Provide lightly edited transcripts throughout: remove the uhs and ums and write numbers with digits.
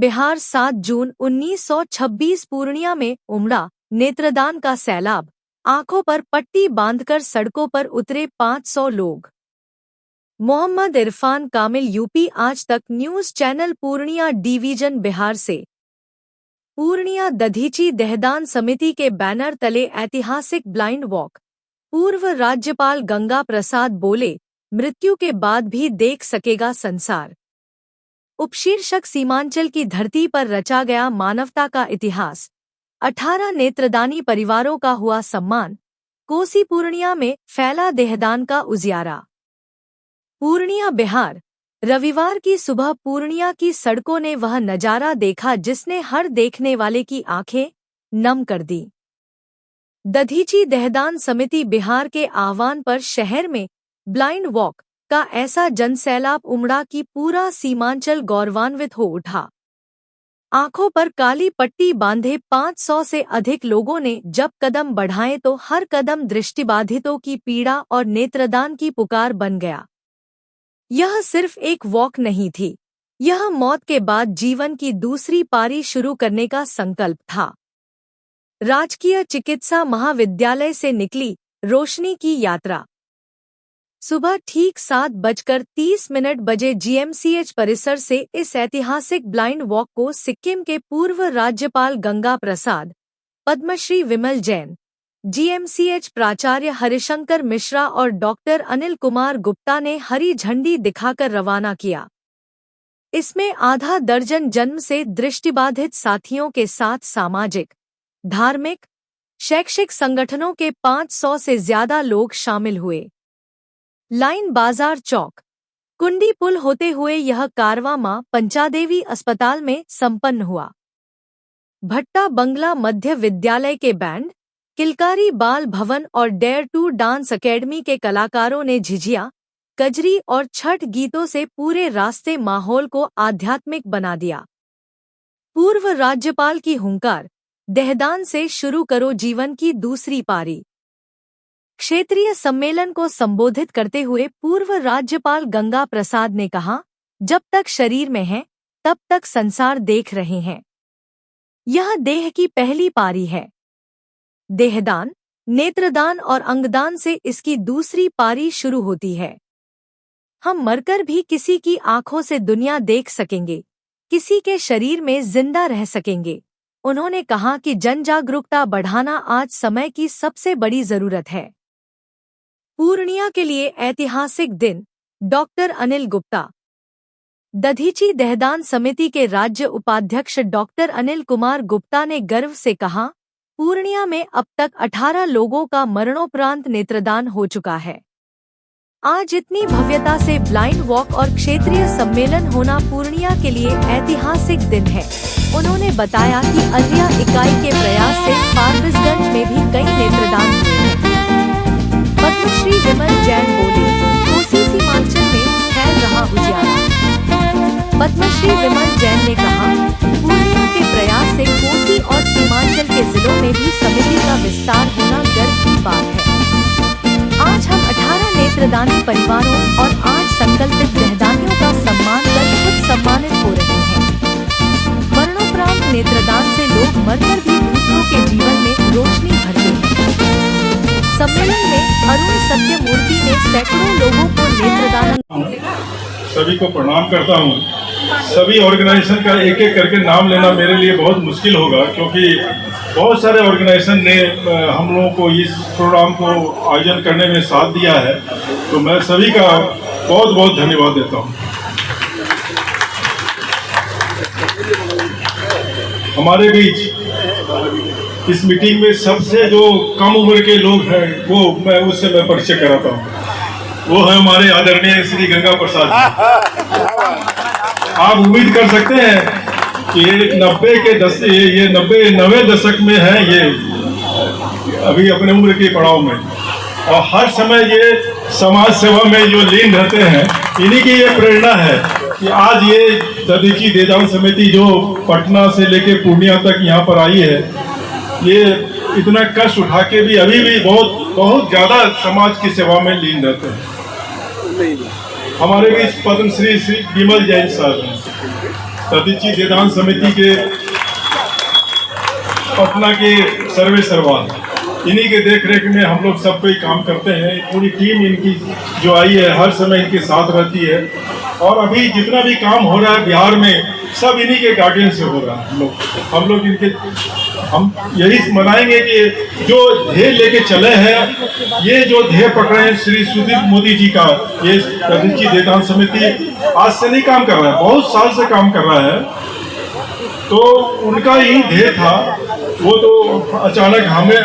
बिहार 7 जून 1926 पूर्णिया में उमड़ा नेत्रदान का सैलाब। आंखों पर पट्टी बांधकर सड़कों पर उतरे 500 लोग। मोहम्मद इरफान कामिल, यूपी आज तक news channel, Purnia division, Bihar से। पूर्णिया दधीची दहदान समिति के बैनर तले ऐतिहासिक ब्लाइंड वॉक। पूर्व राज्यपाल गंगा प्रसाद बोले, मृत्यु के बाद भी देख सकेगा संसार। उपशीर्षक, सीमांचल की धरती पर रचा गया मानवता का इतिहास। 18 नेत्रदानी परिवारों का हुआ सम्मान। कोसी पूर्णिया में फैला देहदान का उजियारा। पूर्णिया, बिहार। रविवार की सुबह पूर्णिया की सड़कों ने वह नजारा देखा जिसने हर देखने वाले की आंखें नम कर दी। दधीची दहदान समिति बिहार के आह्वान पर शहर में ब्लाइंड वॉक का ऐसा जनसैलाब उमड़ा कि पूरा सीमांचल गौरवान्वित हो उठा। आंखों पर काली पट्टी बांधे 500 से अधिक लोगों ने जब कदम बढ़ाए तो हर कदम दृष्टिबाधितों की पीड़ा और नेत्रदान की पुकार बन गया। यह सिर्फ एक वॉक नहीं थी, यह मौत के बाद जीवन की दूसरी पारी शुरू करने का संकल्प था। राजकीय चिकित्सा महाविद्यालय से निकली रोशनी की यात्रा। सुबह ठीक 7:30 बजे जीएमसीएच परिसर से इस ऐतिहासिक ब्लाइंड वॉक को सिक्किम के पूर्व राज्यपाल गंगा प्रसाद, पद्मश्री विमल जैन, जीएमसीएच प्राचार्य हरिशंकर मिश्रा और डॉक्टर अनिल कुमार गुप्ता ने हरी झंडी दिखाकर रवाना किया। इसमें आधा दर्जन जन्म से दृष्टिबाधित साथियों के साथ सामाजिक, धार्मिक, शैक्षिक संगठनों के 500 से ज्यादा लोग शामिल हुए। लाइन बाजार चौक, कुंडी पुल होते हुए यह कारवां मां पंचादेवी अस्पताल में संपन्न हुआ। भट्टा बंगला मध्य विद्यालय के बैंड, किलकारी बाल भवन और डेयर टू डांस अकेडमी के कलाकारों ने झिझिया, कजरी और छठ गीतों से पूरे रास्ते माहौल को आध्यात्मिक बना दिया। पूर्व राज्यपाल की हुंकार, दहदान से शुरू करो जीवन की दूसरी पारी। क्षेत्रीय सम्मेलन को संबोधित करते हुए पूर्व राज्यपाल गंगा प्रसाद ने कहा, जब तक शरीर में है तब तक संसार देख रहे हैं। यह देह की पहली पारी है। देहदान, नेत्रदान और अंगदान से इसकी दूसरी पारी शुरू होती है। हम मरकर भी किसी की आंखों से दुनिया देख सकेंगे, किसी के शरीर में जिंदा रह सकेंगे। उन्होंने कहा कि जनजागरूकता बढ़ाना आज समय की सबसे बड़ी जरूरत है। पूर्णिया के लिए ऐतिहासिक दिन, डॉक्टर अनिल गुप्ता। दधीची दहदान समिति के राज्य उपाध्यक्ष डॉक्टर अनिल कुमार गुप्ता ने गर्व से कहा, पूर्णिया में अब तक 18 लोगों का मरणोपरांत नेत्रदान हो चुका है। आज इतनी भव्यता से ब्लाइंड वॉक और क्षेत्रीय सम्मेलन होना पूर्णिया के लिए ऐतिहासिक दिन है। उन्होंने बताया कि अलिया इकाई के प्रयास से फारबिसगंज में भी कई नेत्रदान हुए हैं। पद्मश्री विमल जैन बोले, कोसी सीमांचल में फैल रहा उजियारा। पद्मश्री विमल जैन ने कहा, पूर्णिया के प्रयास से कोसी और सीमांचल के जिलों में भी समिति का विस्तार होना गर्व की बात है। आज हम 18 नेत्रदानी परिवारों और 8 संकल्पित दहदानियों का सम्मान कर खुद सम्मानित हो रहे हैं। मरणोपरांत नेत्रदान से लोग मरकर भी दूसरों के जीवन में रोशनी भरते हैं। सम्मेलन में अरुण सत्यमूर्ति ने सैकड़ों लोगों को नेत्रदान। सभी को प्रणाम करता हूं। सभी ऑर्गेनाइजेशन का एक एक करके नाम लेना मेरे लिए बहुत मुश्किल होगा, क्योंकि बहुत सारे ऑर्गेनाइजेशन ने हम लोगों को इस प्रोग्राम को आयोजन करने में साथ दिया है, तो मैं सभी का बहुत बहुत धन्यवाद देता हूं। हमारे बीच इस मीटिंग में सबसे जो कम उम्र के लोग हैं वो उससे मैं परिचय कराता हूँ। वो है हमारे आदरणीय श्री गंगा प्रसाद जी। आप उम्मीद कर सकते हैं कि ये 90 दशक में है, ये अभी अपने उम्र के पड़ाव में, और हर समय ये समाज सेवा में जो लीन रहते हैं। इन्हीं की ये प्रेरणा है कि आज ये दधीची दहदान समिति जो पटना से लेके पूर्णिया तक यहाँ पर आई है, ये इतना कष्ट उठा के भी अभी भी बहुत ज्यादा समाज की सेवा में लीन रहते हैं। हमारे बीच पद्मश्री श्री विमल जैन साहब हैं। दधीची देदान समिति के पटना के सर्वे सर्वा, इन्हीं के देख रेख में हम लोग सब कोई काम करते हैं। पूरी टीम इनकी जो आई है हर समय इनके साथ रहती है, और अभी जितना भी काम हो रहा है बिहार में सब इन्हीं के गार्डियन से हो रहा है। हम लोग इनके हम यही मनाएंगे कि जो ध्येय लेके चले हैं, ये जो ध्येय पकड़े हैं श्री सुदीप मोदी जी का, ये दधीची देदान समिति आज से नहीं काम कर रहा है, बहुत साल से काम कर रहा है। तो उनका ही ध्येय था, वो तो अचानक हमें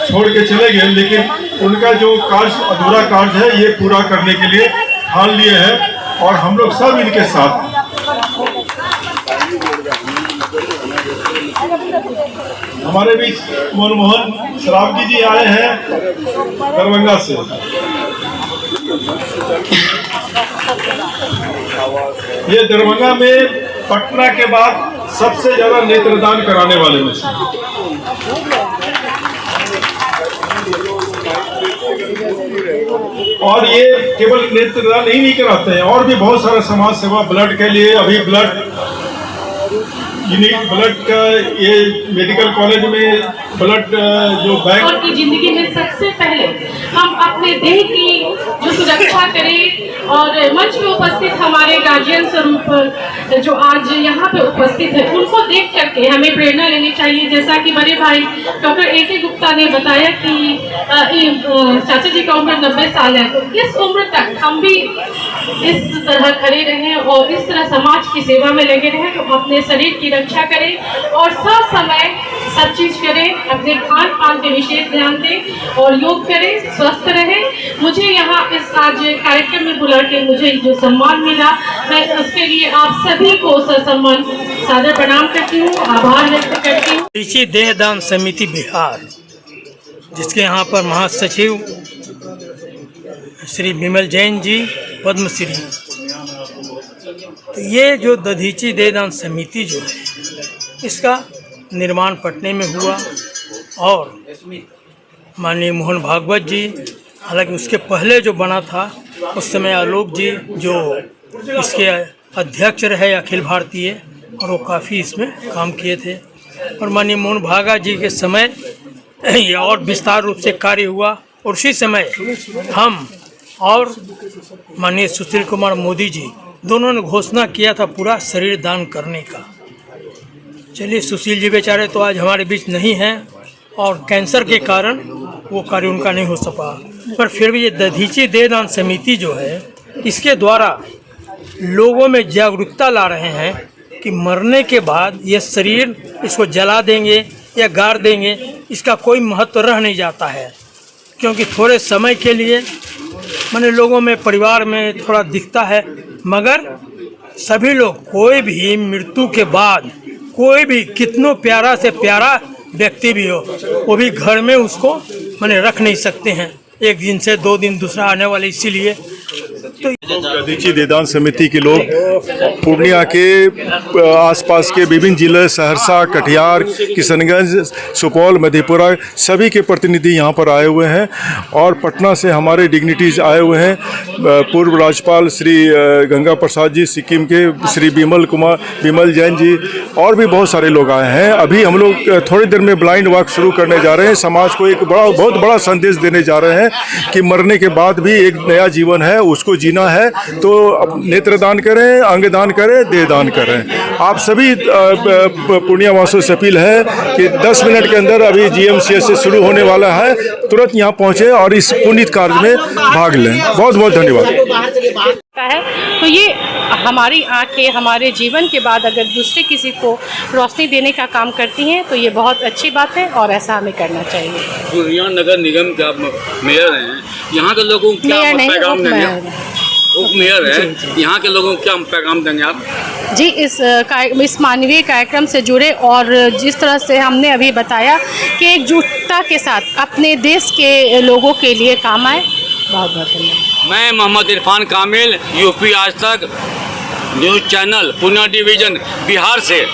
छोड़ के चले गए, लेकिन उनका जो कार्य अधूरा कार्य है ये पूरा करने के लिए ठान लिए हैं, और हम लोग सब इनके साथ हैं। हमारे बीच मनमोहन सरावगी जी आए हैं दरभंगा से। ये दरभंगा में पटना के बाद सबसे ज्यादा नेत्रदान कराने वाले में से। और ये केवल नेत्रदान ही नहीं कराते हैं, और भी बहुत सारा समाज सेवा ब्लड के लिए, अभी ब्लड का ये मेडिकल कॉलेज में ब्लड जो बैंक और की जिंदगी में सबसे पहले हम अपने देह की जो सुरक्षा करें, और मंच में उपस्थित हमारे गार्जियन स्वरूप जो आज यहाँ पे उपस्थित है, उनको देख करके हमें प्रेरणा लेनी चाहिए। जैसा कि बड़े भाई डॉक्टर A.K. गुप्ता ने बताया कि चाचा जी का उम्र 90 साल है, तो इस उम्र तक हम भी इस तरह खड़े रहें और इस तरह समाज की सेवा में लगे रहें। तो अपने शरीर की रक्षा करें और सब समय सब चीज करें, अपने खान पान पे विशेष ध्यान दें और योग करें, स्वस्थ रहें। मुझे यहाँ इस आज कार्यक्रम में बुला के मुझे जो सम्मान मिला, मैं उसके लिए आप सभी को ससम्मान सादर प्रणाम करती हूँ, आभार व्यक्त करती हूँ। दधीची देहदान समिति बिहार, जिसके यहाँ पर महासचिव श्री विमल जैन जी पद्मश्री, तो ये जो दधीची देहदान समिति जो है इसका निर्माण पटने में हुआ, और माननीय मोहन भागवत जी, हालांकि उसके पहले जो बना था उस समय आलोक जी जो इसके अध्यक्ष रहे अखिल भारतीय, और वो काफ़ी इसमें काम किए थे। और माननीय मोहन भागा जी के समय ये और विस्तार रूप से कार्य हुआ, और उसी समय हम और माननीय सुशील कुमार मोदी जी दोनों ने घोषणा किया था पूरा शरीर दान करने का। चलिए, सुशील जी बेचारे तो आज हमारे बीच नहीं हैं, और कैंसर के कारण वो कार्य उनका नहीं हो सका, पर फिर भी ये दधीची देहदान समिति जो है इसके द्वारा लोगों में जागरूकता ला रहे हैं कि मरने के बाद ये शरीर इसको जला देंगे या गाड़ देंगे, इसका कोई महत्व रह नहीं जाता है। क्योंकि थोड़े समय के लिए माने लोगों में, परिवार में थोड़ा दिखता है, मगर सभी लोग, कोई भी मृत्यु के बाद, कोई भी कितनों प्यारा से प्यारा व्यक्ति भी हो, वो भी घर में उसको माने रख नहीं सकते हैं, एक दिन से 2 दिन दूसरा आने वाले। इसीलिए तो दधीची देदान समिति के लोग पूर्णिया के आसपास के विभिन्न जिले, सहरसा, कटिहार, किशनगंज, सुपौल, मधेपुरा, सभी के प्रतिनिधि यहाँ पर आए हुए हैं, और पटना से हमारे डिग्निटीज आए हुए हैं। पूर्व राज्यपाल श्री गंगा प्रसाद जी, सिक्किम के श्री विमल जैन जी, और भी बहुत सारे लोग आए हैं। अभी हम लोग थोड़ी देर में ब्लाइंड वॉक शुरू करने जा रहे हैं। समाज को एक बहुत बड़ा संदेश देने जा रहे हैं कि मरने के बाद भी एक नया जीवन है, उसको जीना है, तो नेत्रदान करें, अंगदान करें, देहदान करें। आप सभी पूर्णिया वासियों से अपील है कि 10 मिनट के अंदर अभी GMCH से शुरू होने वाला है, तुरंत यहाँ पहुँचे और इस पुनीत कार्य में भाग लें। बहुत बहुत धन्यवाद। तो ये हमारी आंखें हमारे जीवन के बाद अगर दूसरे किसी को रोशनी देने का काम करती हैं तो ये बहुत अच्छी बात है, और ऐसा हमें करना चाहिए। पूर्णिया नगर निगम का मेयर हैं, यहाँ के लोगों को क्या पैगाम देंगे? उप मेयर है, यहाँ के लोगों को क्या पैगाम देंगे आप? जी, इस मानवीय कार्यक्रम से जुड़े, और जिस तरह से हमने अभी बताया कि एकजुटता के साथ अपने देश के लोगों के लिए काम आए। बहुत बहुत धन्यवाद। मैं मोहम्मद इरफान कामिल, यूपी आज तक news channel Purnia division Bihar से।